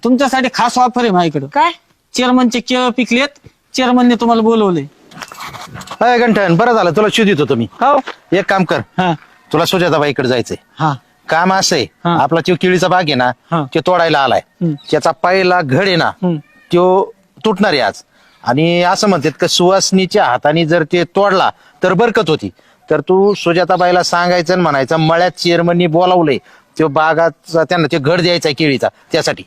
तुमच्यासाठी खास ऑफर आहे माझ्याकडे. काय? चेअरमनचे केळ पिकलेत, चेअरमनने तुम्हाला बोलवले. अय गंठन, बरं झालं तुला शोधित होतो मी. हो. एक काम कर, हा तुला सुजाताबाईकडे जायचंय. हा काम असं आहे, हा. आपला तो केळीचा बाग आहे ना, हा. तो तोडायला आलाय. त्याचा पहिला घड आहे ना, तो तुटणार आहे आज. आणि असं म्हणतात का सुवासनीच्या हाताने जर ते तोडला तर बरकत होती. तर तू सुजाताबाईला सांगायचं आणि म्हणायचं मळ्यात चेअरमननी बोलावलंय, तो बागाचा त्यांना ते घड द्यायचा केळीचा, त्यासाठी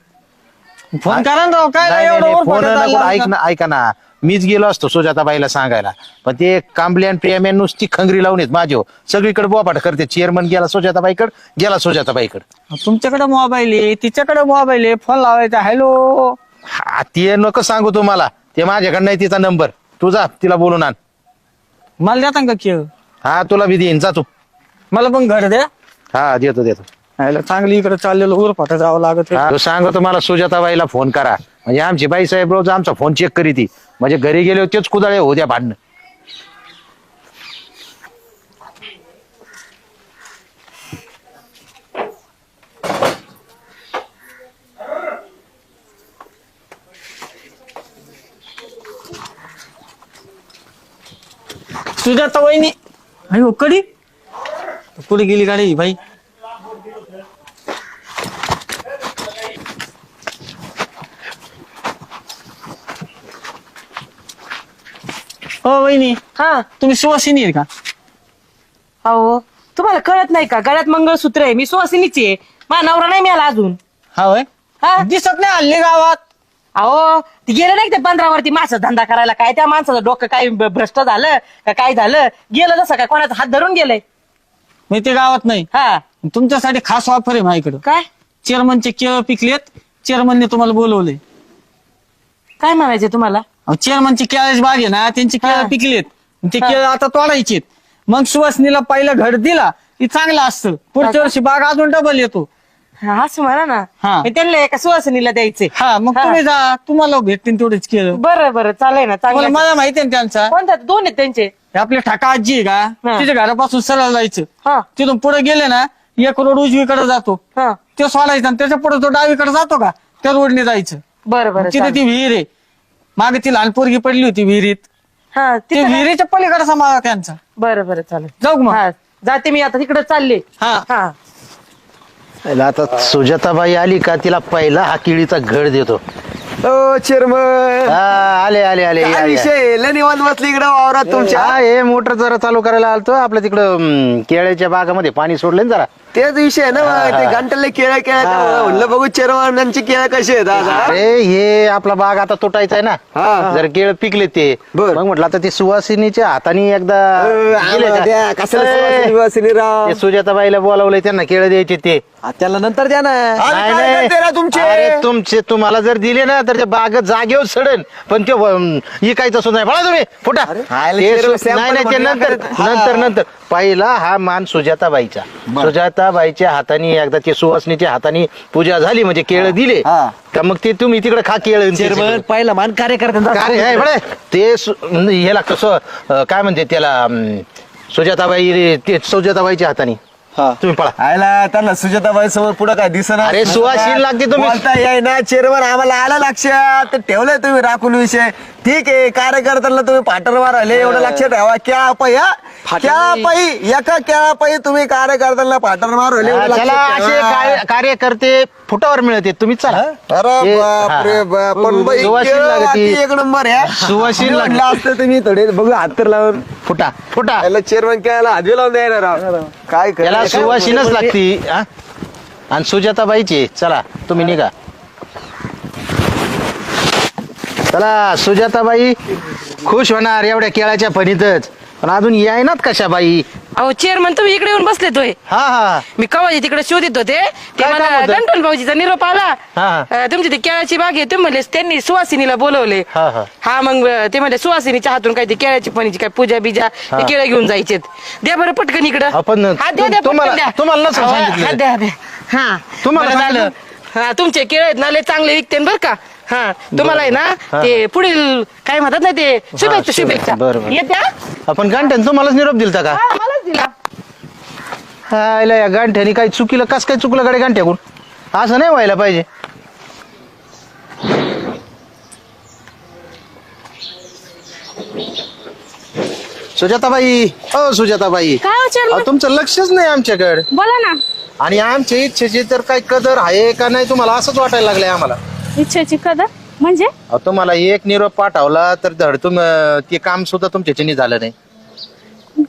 फोन करा ना राव. काय नाही, नाही, एवढं नाही, ओरफाटं फोन नको, चाललं ऐक का? ना, ऐका ना, मीच गेलो असतो सुजाताबाईला सांगायला, पण ते कांबले आणि प्रेम्या नुसती खंगरी लावून येत माझी. सगळीकडे बोपाट करते. चेअरमन गेला सुजाताबाईकडे, गेला सुजाताबाईकडे. तुमच्याकडे मोबाईल आहे, तिच्याकडे मोबाईल आहे, फोन लावायचा. हॅलो. हा, ते नको सांगू तुम्हाला, ते माझ्याकडे नाही तिचा नंबर. तू जा तिला बोलून आण. मला देता का केळ? हा, तुला बी देईन, जा तू. मला पण घर द्या. हा, देतो देतो. चांगली इकडे चाललेलं उरफाटा जावं लागत. हा, तो सांगतो मला सुजाताबाईला फोन करा, म्हणजे आमची बाई साहेब रोज आमचा फोन चेक करी ती, म्हणजे घरी गेले तेच कुदाळे होऊ द्या भांडणं. सुजाता वहिनी. अरे कडी कुठे गेली गाडी भाई? हो वहिनी. हा. तुम्ही सुवासिनी आहे का? अहो, तुम्हाला कळत नाही का? गळ्यात मंगळसूत्र आहे, मी सुवासिनीची आहे. माझा नवरा नाही मिळाला अजून. हा होय. हा. दिसत नाही हल्ली गावात. अहो, ती गेलं नाही का ते बंदरावरती मासा धंदा करायला, काय त्या माणसाचं डोकं काय भ्रष्ट झालं का काय झालं, गेलं जसं काय कोणाचा हात धरून गेलंय. मी ते गावात नाही. हा. तुमच्यासाठी खास ऑफर आहे माझ्याकडे. काय? चेअरमनचे केळ पिकलेत, चेअरमनने तुम्हाला बोलवले. काय म्हणायचे तुम्हाला? चेअरमनची केळाची बाग आहे ना, त्यांची केळ हा. पिकलेत, ते केळ आता तोडायचे. मग सुवासनीला पहिला घड दिला की चांगलं असतं. पुढच्या वर्षी बाग अजून डबल येतो. हा, असं म्हणा ना. हा. मी त्यांना एका सुवासिनीला द्यायचे. हा, मग हा. तुम्ही जा, तुम्हाला भेटतील तेवढेच केळ. बरं बरं, चालेल ना, तुम्हाला चांगलं. मला माहिती आहे ना त्यांचा. कोणत्या? दोन आहेत त्यांचे. हे आपले ठाका आजी आहे हा. का, तिच्या घरापासून सरळ जायचं. हा. तिथून पुढे गेले ना, एक रोड उजवीकडे जातो, हा. ते सोडायचं. आणि त्याच्या पुढे तो डावीकडे जातो का, त्या रोडने जायचं. बरं बरं, तिथे चालेल. ती विहीर आहे. मागे ती लहान पोरगी पडली होती विहिरीत, हा, ते तिथं काय? विहिरीच्या पलीकडे समाजा त्यांचा. बरं बरं, चालेल. जाऊ का मग? हा, जाते मी आता, तिकडे चालले. हा. हा. आता सुजाताबाई आली का तिला पहिला हा केळीचा घड देतो. ओ चेअरमन, हा, आले आले आले काय या, या. विषय? लय निवांत बसली इकडं वावरात तुमच्या. हा, हे मोटर जरा चालू करायला आलतो. आपल्या तिकडं केळ्याच्या बागामध्ये पाणी सोडलं ना जरा. तेच विषय ना मग. ते घंटाले केळ्या केळ्या म्हणलं बघू चेअरमनांची केळ्या कशी आहेत आज, हा? अरे हे आपला बाग आता तुटायचा आहे ना, हा. जर केळ पिकले ते. बर. मग म्हटलं आता ते सुवासिनीच्या हाताने एकदा गेले आम्हाला द्या, का? कशाला ए, सुवासिनी बिवासिनी राव? ते सुजाताबाईला बोलावलंय, त्यांना केळ द्यायचे ते. हा, त्याला नंतर द्या ना. नाही, काय नाही. करते ना तुमचे? अरे तुमचे तुम्हाला जर दिले ना तर ते बाग जागेवर सडेल, पण ते इकायचं सुद्धा नाही. बघा तुम्ही फुटा. हाय, ते चेअरमन, नाही नाही, ते सॅम्पल नंतर हा. नंतर नंतर पहिला हा मान सुजाताबाईचा. सुजाताबाईच्या हाताने एकदा ते सुवासनीच्या हाताने पूजा झाली, म्हणजे केळ दिले हा. का मग ते तुम्ही तिकडे खा केळ. चेअरमन पहिला मान कार्यकर्त्यांचा. काय आहे बळे ते ह्याला कसं काय म्हणते त्याला, सुजाताबाई, ते सुजाताबाईच्या हाताने. तुम्ही पळा. आयला त्यांना सुजाताबाई समोर पुढे काय दिसना. अरे, सुवासीन लागते तुम्ही. बोलता येई ना चेअरमन, आम्हाला आलं लक्षात, तर ठेवलंय तुम्ही राखून विषय. ठीक आहे, कार्यकर्त्यांना तुम्ही पाठर मारले, एवढं लक्षात ठेवा. क्या पै, क्या पै, एका क्या पै तुम्ही कार्यकर्त्यांना पाठर मारले, एवढं चला, लक्षात असे ठेवा. कार्यकर्ते फुटावर मिळते. तुम्ही चला. अरे हे, बाप रे हा. बाप, पण बाई सुवासीन केळं लागती. वाटी एक नंबर आहे. सुवासीन लागती. म्हणलं असतं तुम्ही थोडे बघू हातर लावून. फुटा फुटा याला चेअरमन केळाला हातवी लावून द्यायला राव. काय खरं त्याला आहे, काय सुवासीनच बोलतो? लागती. हा? आणि सुजाताबाईची. चला तुम्ही निघा. चला, सुजाताबाई खुश होणार एवढ्या केळाच्या फणीतच, पण अजून यायनात कशा बाई. अहो चेअरमन, तुम्ही इकडे येऊन बसले तोय. हा हा. मी कवाजी तिकडे शोधित होते, ते काय मला काम होतं? गंठन भाऊजीचा निरोप आला. हा. तुमची ती केळाची बाग आहे, तुम्ही म्हणले त्यांनी सुवासिनीला बोलवले. हा, हा. हा, मग ते म्हणले सुवासिनीच्या हातून काय ती केळाची पणीची काय पूजा बिजा ते केळं घेऊन जायचेत. द्या बरं पटकन इकडं. आपण हा, द्या, द्या, तुम्हाला- पटकन द्या. तुम्हाला नसेल अहो, सांगितलं. हा, द्या, द्या. हा, तुम्हाला बरं झालं. सांगितलं? हा, तुमचे केळ आहेत ना, लय चांगले विकते बरं का. हा, तुम्हाला आहे ना ते पुढील काय म्हणतात ना ते शुभेच्छा शुभेच्छा. बरं. येत्या. आपण गांठ्यान तुम्हालाच निरोप दिलता का? हा, मलाच दिला. हायला, या गांठ्याने काही चुकीलं, कस काय चुकलं गाडी गांठ्याकडून? असं नाही व्हायला पाहिजे. सुजाताबाई, ओ सुजाताबाई, काय हो चेअरमन? अहो, तुमचं लक्षच नाही आमच्याकडे. बोला ना. आणि आमच्या इच्छेची तर काही कदर आहे का नाही तुम्हाला असंच वाटायला लागलंय आम्हाला. इच्छेची कदर म्हणजे? अहो, तुम्हाला एक निरोप पाठवला तर धड ते काम सुद्धा तुमच्याच्यानी झालं नाही.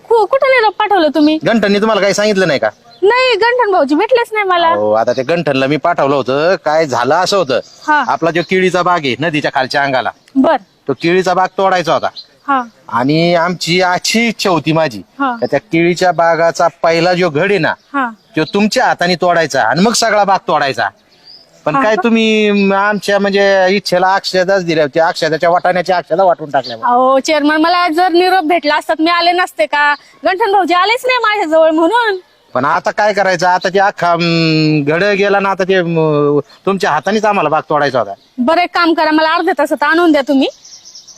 कुठं निरोप पाठवलं तुम्ही? गंठननी तुम्हाला काही सांगितलं नाही का? नाही, गंठन भाऊजी भेटलेच नाही मला. हो, आता ते गंठनला मी पाठवलं होतं. काय झालं असं होतं, हा. आपला जो केळीचा बाग आहे नदीच्या खालच्या अंगाला, बर. तो केळीचा बाग तोडायचा होता. हा. आणि आमची अशी इच्छा होती माझी हा. का त्या केळीच्या बागाचा पहिला जो घड आहे ना, हा. तो तुमच्या हाताने तोडायचा आणि मग सगळा बाग तोडायचा. पण काय तुम्ही आमच्या म्हणजे इच्छेला अक्षदाच दिल्या, त्या अक्षदाच्या वाटाण्याच्या अक्षदा वाटून टाकल्या. अहो चेअरमन, मला जर निरोप भेटला असतात मी आले नसते का? गंठन भाऊजी आलेच नाही माझ्या जवळ म्हणून. पण आता काय करायचं, आता ते अख्खा घड गेला ना, आता ते तुमच्या हातानेच आम्हाला बाग तोडायचा होता. बरं, एक काम करा, मला अर्ध्या तासात आणून द्या तुम्ही,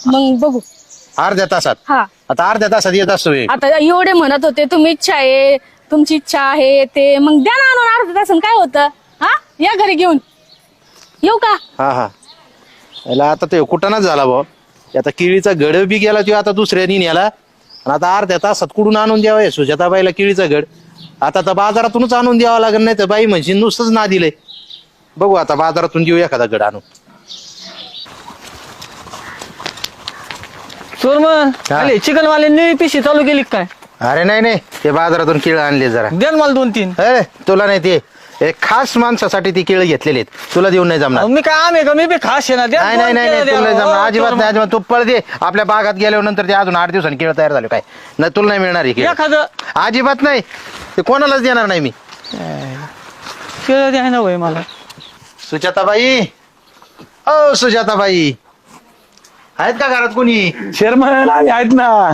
मग बघू. अर्ध्या तासात? हा. आता अर्ध्या तासात येत असतो हे. आता एवढे म्हणत होते तुम्ही इच्छा आहे, तुमची इच्छा आहे ते, मग द्या ना आणून अर्ध्या तासात. काय होतं? हा, या घरी घेऊन येऊ का? हा हा. याला आता ते कुठं झाला भाऊ, आता केळीचा घड बी गेला तो आता दुसऱ्यानी नेला. आणि आता अर्ध्या तासात कुठून आणून द्यावं हे सुजाताबाईला केळीचा घड? आता तर बाजारातूनच आणून द्यावं लागेल, नाही तर बाई म्हणजे नुसतंच ना दिलंय. बघू आता बाजारातून देऊ एखादा घड आणून. चोरमन हा. आले चिकन वाले निळी पिशी चालू केली का काय? अरे नाही नाही, ते बाजारातून केळं आणले जरा. द्या ना मला 2-3. अरे तुला नाही, ते एक खास माणसासाठी ती केळं घेतलेली आहेत, तुला देऊन नाही जमणार. मी काय आम्ही का मी बी खास आहे ना. द्या नाही दोन नाही नाही केळं नाही, द्या. तुला नाही जमणार, हो, अजिबात चोरमन. नाही, अजिबात. तू पळ दे आपल्या बागात गेल्यावर नंतर ते अजून 8 दिवसांनी केळं तयार झाले काय नाही, तुला नाही मिळणार आहे केळं. एखादं अजिबात नाही, ते कोणालाच देणार नाही मी. केळं द्या ना होय मला. सुजाताबाई, ओ सुजाताबाई, आहेत का घरात कोणी? चेअरमन आहेत ना.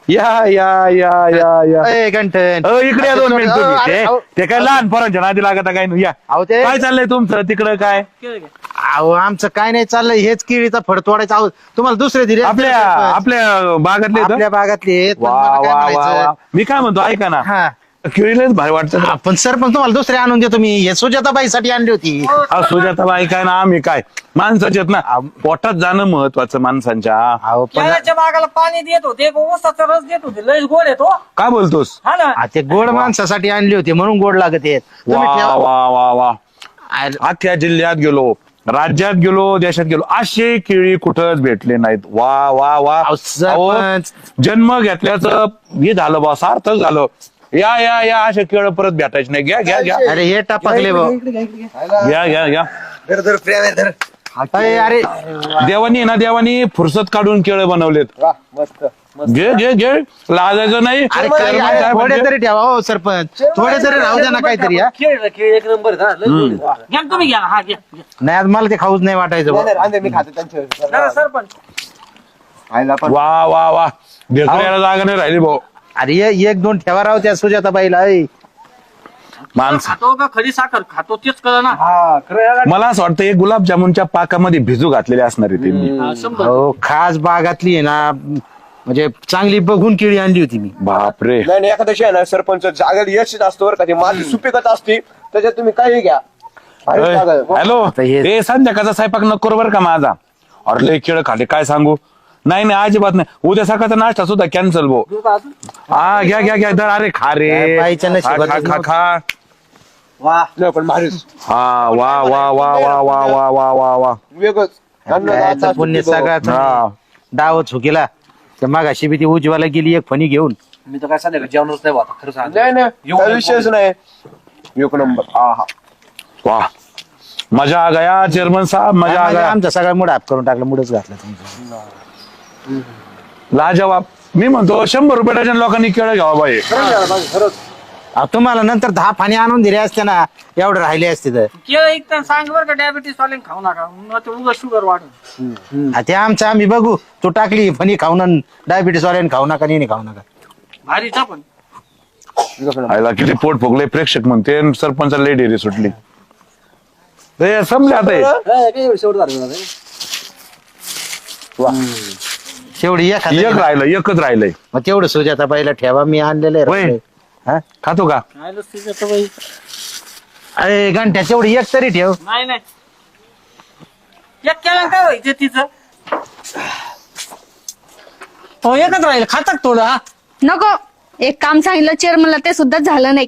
या या या या या ए, गंठन. इकडे या 2 मिनिट तुम्ही. अरे, अहो, ते काय लहान पोरांच्या नादी लागत काय नाही. या अहो, ते- काय चाललंय तुमचं तिकडं? काय केळं घ्या. अहो आमचं काय नाही चाललंय, हेच केळीचा फड तोडायचा आहोत. तुम्हाला दुसरे दिले आपल्या आपल्या बागातले आहेत? आपल्या बागातले आहेत, पण वा मला काय वा वा म्हणायचं? वा. मी काय म्हणतो ऐका ना, हा. केळीलाच भारी वाटतं. आपण सर पण तुम्हाला दुसरे आणून देतो मी. हे सुजाताबाईसाठी आणली होती. सुजाताबाई काय ना, आम्ही काय माणसाचे आहेत ना, पोटात जाणं महत्वाचं माणसांच्या. अहो पण केळाच्या बागाला पाणी देत होते, एक ऊसाचा रस देत होते, लय गोड येतो. काय बोलतोस? हा ना. ते गोड माणसासाठी आणली होती म्हणून गोड लागत आहेत. वा तुम्ही ठेवा. वा वा वा. अख्ख्या जिल्ह्यात गेलो, राज्यात गेलो, देशात गेलो, असे केळी कुठंच भेटले नाहीत. वा वा वा. अहो, सरपंच. अहो, जन्म घेतल्याचं हे झालं बा, सार्थक झालं. या या या, असे केळ परत भेटायचे नाही. घ्या घ्या घ्या अरे हे टापकले भाऊ. घ्या घ्या घ्या. अरे देवानी ना, देवानी फुरसत काढून केळ बनवलेत. घे घे घे, लाजायचं नाही. अरे चेअरमन अरे, साहेब थोडे म्हणजे- तरी ठेवा हो सरपंच, थोडे तरी राहू द्या ना काहीतरी. हा? खेळ एक नंबर घ्या ना तुम्ही, घ्या. हा घ्या. नाही आज मला ते खाऊच नाही वाटायचं भाऊ. मी खाते त्यांच्या जरा सरपंच. वा वा वा. ढेकळ्याला जागा नाही राहिली भाऊ. अरे 1-2 ठेवा राहू त्या सुजाताबाईला. ऐ. माणसं खातो का खरी साखर खातो तेच कळ ना. मला असं वाटतं हे गुलाबजामुनच्या पाकामध्ये भिजू घातलेले असणार आहे त्यांनी. हा, 100. हो खास बागातली आहे ना, म्हणजे चांगली बघून केळी आणली होती मी. बापरे. नाही नाही, एखाद्याशी आहे ना सरपंच जागेला यश असतो बरं का, ती माती सुपिकत असते त्याच्यात तुम्ही काही घ्या. अरे जागा आहे. हॅलो, आता हे- हे संध्याकाळचा स्वयंपाक नको करू बरं का माझा. अरे लय केळ खाते काय सांगू. नाही नाही अजिबात नाही. उद्या सकाळचा नाश्ता सुद्धा कॅन्सल भाऊ. हा घ्या घ्या घ्या. अरे खा रे. काय बाईच्या खा नशिबातच खा खा नव्हतं. खा. नाही पण भारीच हा वा वा वा वा वा वा वा वा वा. वेगळंच. काय पुण्य सगळ्याचा हा. डाव चुकीला. तर मागाशी बी ती उज्ज्वला गेली एक फणी घेऊन. मी तर काय सांगितलं जेवणच नाही वाटत खरं सांग. नाही नाही, काही विषयच नाही. एक नंबर. हा हा. वा मजा आ गया चेअरमन साहेब, मजा आ गया. आमचा सगळा मूड ऑफ करून टाकला, मूडच घातला तुमचा. लाजवाब. मी म्हणतो 100 रुपये डझन लोकांनी केळं घ्यावा बाई. खरंच. अहो, तुम्हाला नंतर 10 फाणी आणून दिले असते ना, एवढे राहिले असते तर. केळं एक सांग बरं का, डायबिटीस वाल्याने खाऊ नका, मग ते उगा शुगर वाढून. ते आमचं आम्ही बघू. तू टाकली फणी खाऊन, डायबिटीस वाल्याने खाऊ नका, नाही खाऊ नका. भारीचा पण. आयला किती पोट फुगले. प्रेक्षक म्हणते सरपंच लय डेरी सुटली. ते संपले आता हे. शेवटी एक एक राहिलं, एकच राहिलंय. मग तेवढं सुजाताबाईला ठेवा, मी आणलेलं होय. आहे. हा? खातो का? राहिलं तिचं बाई. अरे घंट्या तेवढी एक तरी ठेव. नाही नाही, एक केलं काय व्हायचं तिचं. हो एकच राहील खातात थोडं हा. नको, एक काम सांगितलं चेअरमनला ते सुद्धा झालं नाही.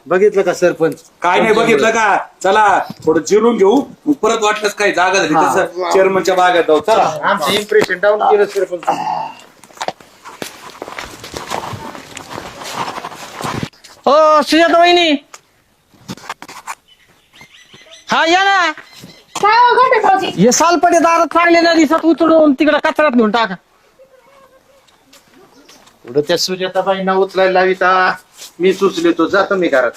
बघितलं का सरपंच? काय नाही बघितलं का? चला थोडं जिरून घेऊ, मग परत वाटलंच काही जागा झाली तसं चेअरमनच्या बागेत जाऊ. चला. आमचं इम्प्रेशन डाऊन केलं सरपंच. हो सुजाता वहिनी, हा या ना. काय हो घंटे भाऊजी? हे सालपटे दारात चांगले ना दिसत, उचलून तिकडे कचऱ्यात घेऊन टाका. पुढं त्या सुजाताबाईंना उचलायला लाविता मी सुचले तो जातो मी घरात.